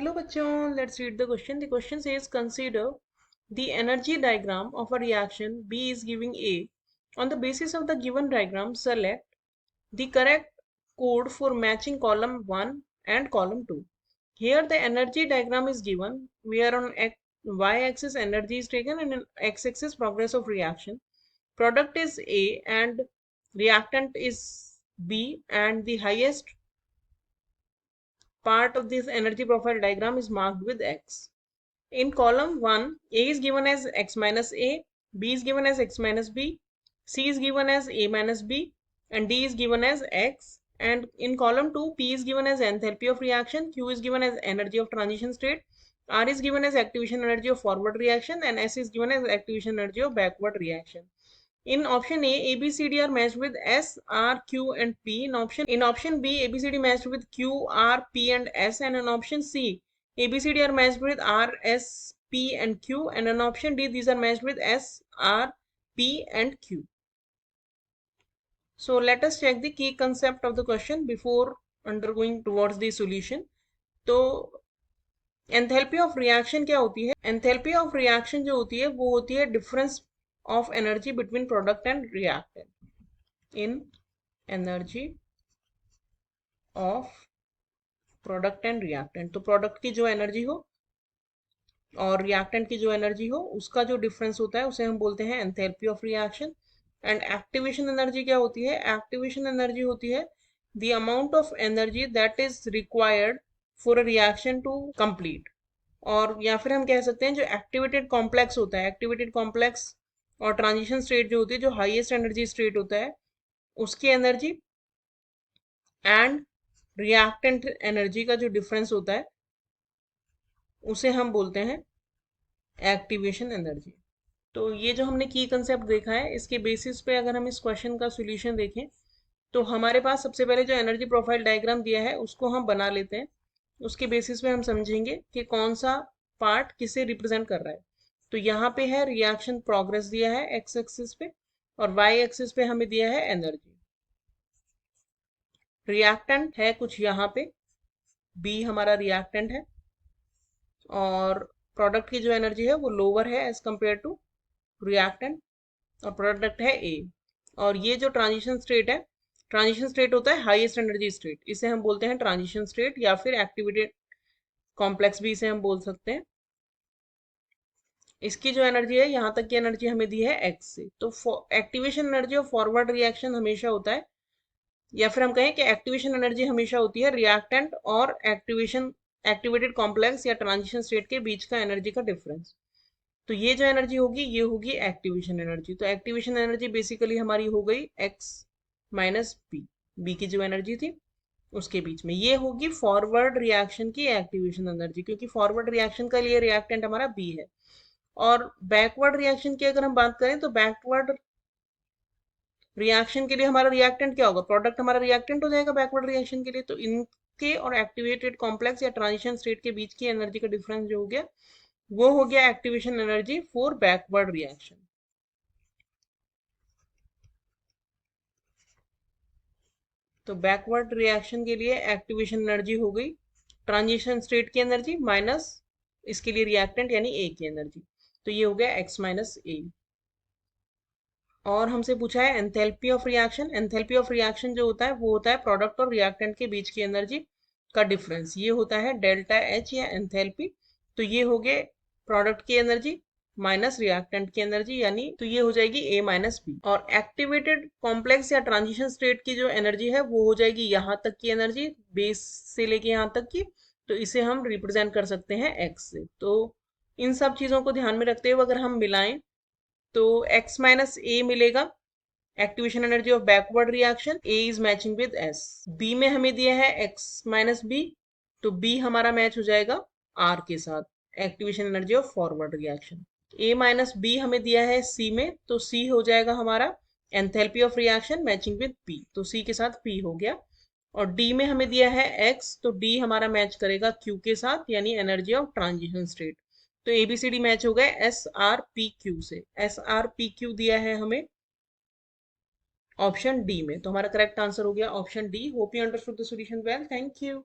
Hello bachon, let's read the question. The question says consider the energy diagram of a reaction B is giving A. On the basis of the given diagram, select the correct code for matching column 1 and column 2. Here the energy diagram is given where on y-axis energy is taken and on x-axis progress of reaction. Product is A and reactant is B, and the highest part of this energy profile diagram is marked with X. In column 1, A is given as X minus A, B is given as X minus B, C is given as A minus B, and D is given as X. And in column 2, P is given as enthalpy of reaction, Q is given as energy of transition state, R is given as activation energy of forward reaction, and S is given as activation energy of backward reaction. In option A, B, C, D are matched with S, R, Q, and P. In option B, A, B, C, D matched with Q, R, P, and S. And in option C, A, B, C, D are matched with R, S, P, and Q. And in option D, these are matched with S, R, P, and Q. So let us check the key concept of the question before undergoing towards the solution. तो enthalpy of reaction क्या होती है? Enthalpy of reaction जो होती है वो होती है difference of energy between product and reactant. In energy of product and reactant, तो प्रोडक्ट की जो एनर्जी हो और रिएक्टेंट की जो एनर्जी हो उसका जो डिफरेंस होता है उसे हम बोलते हैं enthalpy of reaction. And activation energy क्या होती है? एक्टिवेशन एनर्जी होती है the amount of energy that is required for a reaction to complete. और या फिर हम कह सकते हैं जो एक्टिवेटेड कॉम्प्लेक्स होता है, एक्टिवेटेड कॉम्प्लेक्स और ट्रांजिशन स्टेट जो होती है, जो हाईएस्ट एनर्जी स्टेट होता है, उसकी एनर्जी एंड रिएक्टेंट एनर्जी का जो डिफरेंस होता है उसे हम बोलते हैं एक्टिवेशन एनर्जी. तो ये जो हमने की कंसेप्ट देखा है, इसके बेसिस पे अगर हम इस क्वेश्चन का सॉल्यूशन देखें तो हमारे पास सबसे पहले जो एनर्जी प्रोफाइल डायग्राम दिया है उसको हम बना लेते हैं. उसके बेसिस पे हम समझेंगे कि कौन सा पार्ट किसे रिप्रेजेंट कर रहा है. तो यहाँ पे है रिएक्शन प्रोग्रेस दिया है एक्स एक्सिस पे, और वाई एक्सिस पे हमें दिया है एनर्जी. रिएक्टेंट है कुछ यहाँ पे, बी हमारा रिएक्टेंट है, और प्रोडक्ट की जो एनर्जी है वो लोअर है एज कंपेयर टू रिएक्टेंट, और प्रोडक्ट है ए. और ये जो ट्रांजिशन स्टेट है, ट्रांजिशन स्टेट होता है हाईएस्ट एनर्जी स्टेट, इसे हम बोलते हैं ट्रांजिशन स्टेट या फिर एक्टिवेटेड कॉम्प्लेक्स भी इसे हम बोल सकते हैं. इसकी जो एनर्जी है, यहाँ तक की एनर्जी हमें दी है एक्स से. तो activation energy of forward reaction हमेशा होता है, या फिर हम कहें कि एक्टिवेशन एनर्जी हमेशा होती है रिएक्टेंट और एक्टिवेटेड कॉम्प्लेक्स या ट्रांजिशन स्टेट के बीच का एनर्जी का डिफरेंस. तो ये जो एनर्जी होगी ये होगी एक्टिवेशन एनर्जी. तो एक्टिवेशन एनर्जी बेसिकली हमारी हो गई एक्स माइनस बी, बी की जो एनर्जी थी उसके बीच में. ये होगी फॉरवर्ड रिएक्शन की एक्टिवेशन एनर्जी, क्योंकि फॉरवर्ड रिएक्शन का लिए रिएक्टेंट हमारा बी है. और बैकवर्ड रिएक्शन की अगर हम बात करें तो बैकवर्ड रिएक्शन के लिए हमारा रिएक्टेंट क्या होगा? प्रोडक्ट हमारा रिएक्टेंट हो जाएगा बैकवर्ड रिएक्शन के लिए. तो इनके और एक्टिवेटेड कॉम्प्लेक्स या ट्रांजिशन स्टेट के बीच की एनर्जी का डिफरेंस जो हो गया वो हो गया activation energy for backward reaction. तो बैकवर्ड रिएक्शन के लिए एक्टिवेशन एनर्जी हो गई ट्रांजिशन स्टेट की एनर्जी माइनस इसके लिए रिएक्टेंट यानी ए की एनर्जी. तो ये हो गया एक्स माइनस ए. और हमसे पूछा है enthalpy of reaction. Enthalpy of reaction जो होता है वो होता है प्रोडक्ट और रिएक्टेंट के बीच की एनर्जी का डिफरेंस. ये होता है डेल्टा एच या एंथैल्पी. तो ये हो गए प्रोडक्ट की एनर्जी माइनस रिएक्टेंट की एनर्जी, यानी तो ये हो जाएगी ए माइनस बी. और एक्टिवेटेड कॉम्प्लेक्स या ट्रांजिशन स्टेट की जो एनर्जी है वो हो जाएगी यहाँ तक की एनर्जी, बेस से लेके यहाँ तक की. तो इसे हम रिप्रेजेंट कर सकते हैं एक्स से. तो इन सब चीजों को ध्यान में रखते हुए अगर हम मिलाएं तो x माइनस ए मिलेगा activation energy of backward reaction. A is matching with S. B में हमें दिया है x माइनस बी, तो B हमारा मैच हो जाएगा R के साथ activation energy of forward reaction. A minus B हमें दिया है C में, तो C हो जाएगा हमारा enthalpy of reaction matching with P, तो C के साथ P हो गया. और D में हमें दिया है X, तो D हमारा मैच करेगा Q के साथ यानी एनर्जी ऑफ ट्रांजिशन स्टेट. तो ABCD मैच हो गए SRPQ से. SRPQ दिया है हमें ऑप्शन डी में, तो हमारा करेक्ट आंसर हो गया option D. Hope you understood the solution well. Thank you.